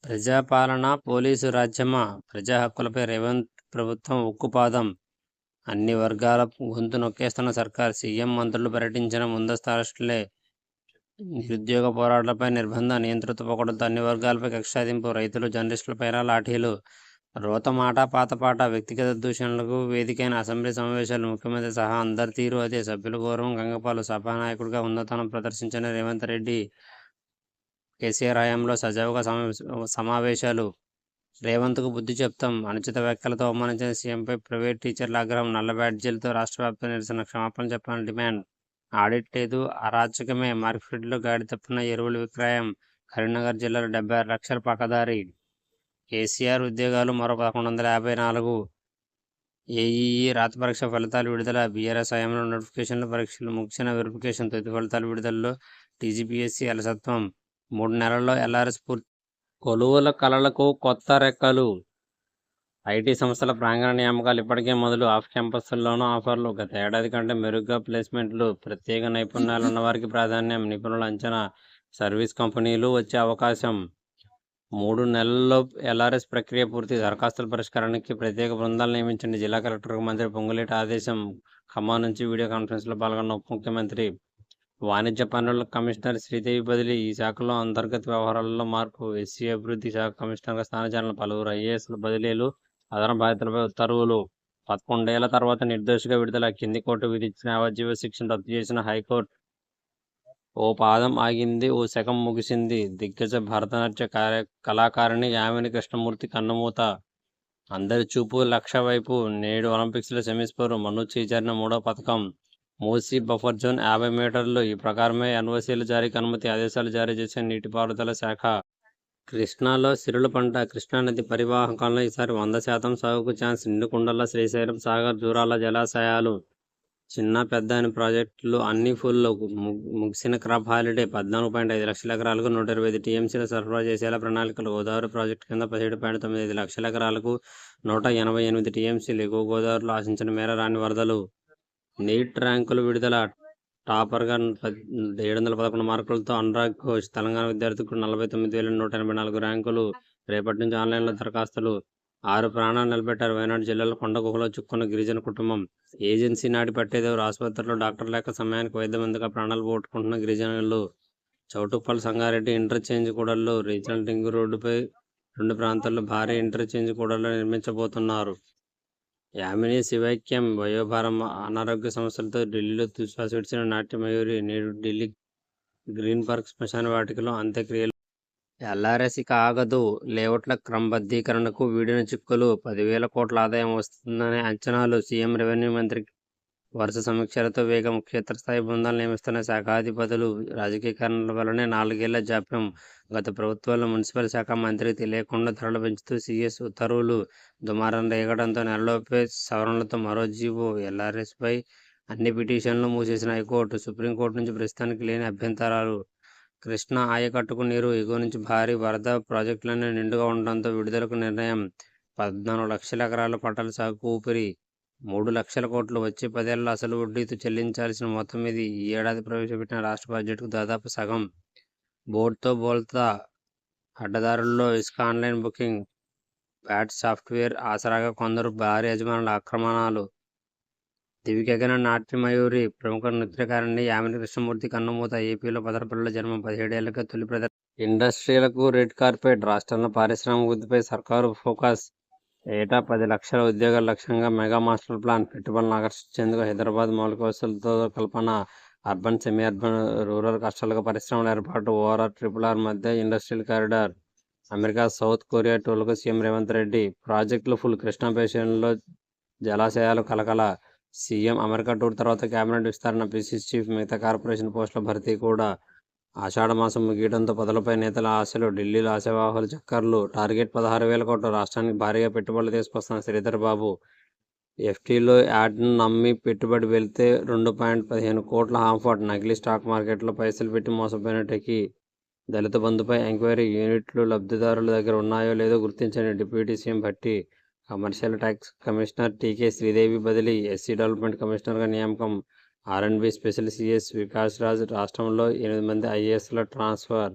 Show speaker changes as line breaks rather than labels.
ప్రజాపాలన, police రాజ్యమా? ప్రజా హక్కులపై రేవంత్ ప్రభుత్వం ఉక్కుపాదం. అన్ని వర్గాల గొంతు నొక్కేస్తున్న సర్కార్. సీఎం, మంత్రులు పర్యటించిన ముందస్తు అరెస్టులే. నిరుద్యోగ పోరాటాలపై నిర్బంధ, నియంతృత్వ పోకడలతో అన్ని వర్గాలపై కక్ష సాధింపు. రైతులు, జర్నలిస్టులపైన లాఠీలు. రోత మాట, పాతపాట. వ్యక్తిగత దూషణలకు వేదికైన అసెంబ్లీ సమావేశాలు. ముఖ్యమంత్రి సహా అందరి తీరు అదే. సభ్యుల గౌరవం గంగపాలు. సభానాయకుడిగా హుందాతనం ప్రదర్శించిన రేవంత్ రెడ్డి. కేసీఆర్ హయాంలో సజావుగా సమావేశాలు. రేవంత్కు బుద్ధి చెప్తాం. అనుచిత వ్యాఖ్యలతో అవమానించిన సీఎంపై ప్రైవేట్ టీచర్ల ఆగ్రహం. నల్ల బ్యాడ్జీలతో రాష్ట్ర వ్యాప్త నిరసన. క్షమాపణ చెప్పాలని డిమాండ్. ఆడిట్ లేదు, అరాచకమే. మార్కెట్లో గాడి తప్పిన ఎరువుల విక్రయం. కరీంనగర్ జిల్లాలో 76 లక్షల పక్కదారి. కేసీఆర్ ఉద్యోగాలు మరో 1154. ఏఈఈ రాత పరీక్ష ఫలితాలు విడుదల. బీఆర్ఎస్ హయాంలో నోటిఫికేషన్ల పరీక్షలు ముగిసిన వెరిఫికేషన్. తుది ఫలితాల విడుదలలో టీజీపీఎస్సీ అలసత్వం. 3 నెలల్లో ఎల్ఆర్ఎస్ పూర్తి. కొలువుల కళలకు కొత్త రెక్కలు. ఐటీ సంస్థల ప్రాంగణ నియామకాలు ఇప్పటికే మొదలు. ఆఫ్ క్యాంపస్ల్లోనూ ఆఫర్లు. గత ఏడాది కంటే మెరుగ్గా ప్లేస్మెంట్లు. ప్రత్యేక నైపుణ్యాలు ఉన్నవారికి ప్రాధాన్యం. నిపుణుల అంచనా. సర్వీస్ కంపెనీలు వచ్చే అవకాశం. 3 నెలల్లో ఎల్ఆర్ఎస్ ప్రక్రియ పూర్తి. దరఖాస్తుల పరిష్కారానికి ప్రత్యేక బృందాలు నియమించండి. జిల్లా కలెక్టర్కు మంత్రి పొంగులేటి ఆదేశం. ఖమ్మం నుంచి వీడియో కాన్ఫరెన్స్లో పాల్గొన్న ఉప ముఖ్యమంత్రి. వాణిజ్య పన్నుల కమిషనర్ శ్రీదేవి బదిలీ. ఈ శాఖలో అంతర్గత వ్యవహారాలలో మార్పు. ఎస్సీ అభివృద్ధి శాఖ కమిషనర్గా స్థానచలన. పలువురు ఐఏఎస్ల బదిలీలు. అదనపు బాధ్యతలపై ఉత్తర్వులు. 11 ఏళ్ల తర్వాత నిర్దోషిగా విడుదల. కింది కోర్టు విధించిన యావజ్జీవ శిక్షను రద్దు చేసిన హైకోర్టు. ఓ పాదం ఆగింది, ఓ శకం ముగిసింది. దిగ్గజ భరతనాట్య కళాకారిణి యామిని కృష్ణమూర్తి కన్నుమూత. అందరి చూపు లక్ష్య వైపు. నేడు ఒలింపిక్స్లో సెమీస్కోరు. మను చేజారిన 3వ పథకం. మూసీ బఫర్ జోన్ 50 మీటర్లు. ఈ ప్రకారమే ఎన్ఓసీల జారీకి అనుమతి. ఆదేశాలు జారీ చేసిన నీటిపారుదల శాఖ. కృష్ణాలో సిరుల పంట. కృష్ణానది పరివాహకంలో ఈసారి 100% సాగుకు ఛాన్స్. నిండుకుండల. శ్రీశైలం, సాగర్, జూరాల జలాశయాలు. చిన్న పెద్ద అని ప్రాజెక్టులు అన్ని ఫుల్. ముగిసిన క్రాప్ హాలిడే. 14.5 లక్షల ఎకరాలకు 125 టీఎంసీలు సరఫరా చేసేలా ప్రణాళికలు. గోదావరి ప్రాజెక్టు కింద 17.95 లక్షల ఎకరాలకు 188 టీఎంసీలు. ఎగువ గోదావరిలో ఆశించిన మేర రాని వరదలు. నీట్ ర్యాంకులు విడుదల. టాపర్గా 711 మార్కులతో అనురాగ్ ఘోష్. తెలంగాణ విద్యార్థికి 49,184 ర్యాంకులు. రేపటి నుంచి ఆన్లైన్లో దరఖాస్తులు. 6 ప్రాణాలు నిలబెట్టారు. వయనాడు జిల్లాలో కొండ గుహలో చిక్కున్న గిరిజన కుటుంబం. ఏజెన్సీ నాటి పట్టేదేవరు. ఆసుపత్రిలో డాక్టర్ లేక సమయానికి వైద్యం ఎందుక ప్రాణాలు పోగొట్టుకుంటున్న గిరిజనులు. చౌటుప్పల్, సంగారెడ్డి ఇంటర్చేంజ్ కూడళ్లు. రీజనల్ రింగ్ రోడ్డుపై 2 ప్రాంతాల్లో భారీ ఇంటర్చేంజ్ కూడళ్లు నిర్మించబోతున్నారు. యామిని శివైక్యం. వయోభారం, అనారోగ్య సమస్యలతో ఢిల్లీలో తుశ్వాస విడిచిన నాట్య మయూరి. నేడు ఢిల్లీ గ్రీన్ పార్క్ శ్మశాన వాటికలో అంత్యక్రియలు. ఎల్ఆర్ఎస్ ఇక ఆగదు. లేఅవుట్ల క్రమబద్ధీకరణకు వీడిన చిక్కులు. 10,000 కోట్ల ఆదాయం వస్తుందనే అంచనాలు. సీఎం, రెవెన్యూ మంత్రి వరుస సమీక్షలతో వేగం. క్షేత్రస్థాయి బృందాలు నియమిస్తున్న శాఖాధిపతులు. రాజకీయ వల్లనే 4 ఏళ్ల జాప్యం. గత ప్రభుత్వాల్లో మున్సిపల్ శాఖ మంత్రికి తెలియకుండా ధరలు పెంచుతూ సీఎస్ ఉత్తర్వులు. దుమారం రేగడంతో నెలలోపే సవరణలతో మరో జీవో. ఎల్ఆర్ఎస్పై అన్ని పిటిషన్లు మూసేసిన హైకోర్టు. సుప్రీంకోర్టు నుంచి ప్రస్తుతానికి లేని అభ్యంతరాలు. కృష్ణా ఆయకట్టుకు నీరు. ఎగువ నుంచి భారీ వరద. ప్రాజెక్టులన్నీ నిండుగా ఉండడంతో విడుదలకు నిర్ణయం. 14 లక్షల ఎకరాల పంటల సాగుకు ఊపిరి. 3 లక్షల కోట్లు. వచ్చే 10 ఏళ్లలో అసలు వడ్డీతో చెల్లించాల్సిన మొత్తం ఇది. ఈ ఏడాది ప్రవేశపెట్టిన రాష్ట్ర బడ్జెట్కు దాదాపు సగం. బోర్డుతో బోల్తా. అడ్డదారుల్లో ఇసుక ఆన్లైన్ బుకింగ్. బ్యాట్ సాఫ్ట్వేర్ ఆసరాగా కొందరు భారీ యజమానుల ఆక్రమణలు. దివికెగిన నాట్య మయూరి. ప్రముఖ నృత్యకారిణి యామిని కృష్ణమూర్తి కన్నుమూత. ఏపీలో పదరపల్లిలో జన్మం. 17 ఏళ్లకే తొలి ఇండస్ట్రీలకు రెడ్ కార్పెట్. రాష్ట్రంలో పారిశ్రామిక వృద్ధిపై సర్కారు ఫోకస్. ఏటా 10 లక్షల ఉద్యోగాల లక్ష్యంగా మెగా మాస్టర్ ప్లాన్. పెట్టుబడులను ఆకర్షించేందుకు హైదరాబాద్ మౌలిక వసతులతో కల్పన. అర్బన్, సెమీ అర్బన్, రూరల్ కష్టాలుగా పరిశ్రమల ఏర్పాటు. ఓఆర్ఆర్, RRR మధ్య industrial corridor. America, South Korea టూర్లకు సీఎం రేవంత్ రెడ్డి. ప్రాజెక్టులు ఫుల్. కృష్ణా బేసిన్లో జలాశయాలు కలకల. సీఎం అమెరికా టూర్ తర్వాత కేబినెట్ విస్తరణ. పీసీసీ చీఫ్, మిగతా కార్పొరేషన్ పోస్టుల భర్తీ కూడా. ఆషాఢమాసం ముగియడంతో పదలపై నేతల ఆశలు. ఢిల్లీలో ఆశావాహుల చక్కర్లు. టార్గెట్ 16,000 కోట్లు. రాష్ట్రానికి భారీగా పెట్టుబడులు తీసుకొస్తున్న శ్రీధర్ బాబు. ఎఫ్టీలో యాడ్ను నమ్మి పెట్టుబడి వెళ్తే 2.15 కోట్ల హాంఫాట్. నకిలీ స్టాక్ మార్కెట్లో పైసలు పెట్టి మోసపోయిన టెకీ. దళిత బంధుపై ఎంక్వైరీ. యూనిట్లు లబ్ధిదారుల దగ్గర ఉన్నాయో లేదో గుర్తించండి. Deputy CM Bhatti. Commercial tax commissioner TK Sridevi బదిలీ. ఎస్సీ డెవలప్మెంట్ కమిషనర్గా నియామకం. R&B special CS Vikas Raj. రాష్ట్రంలో 8 మంది ఐఏఎస్ల ట్రాన్స్ఫర్.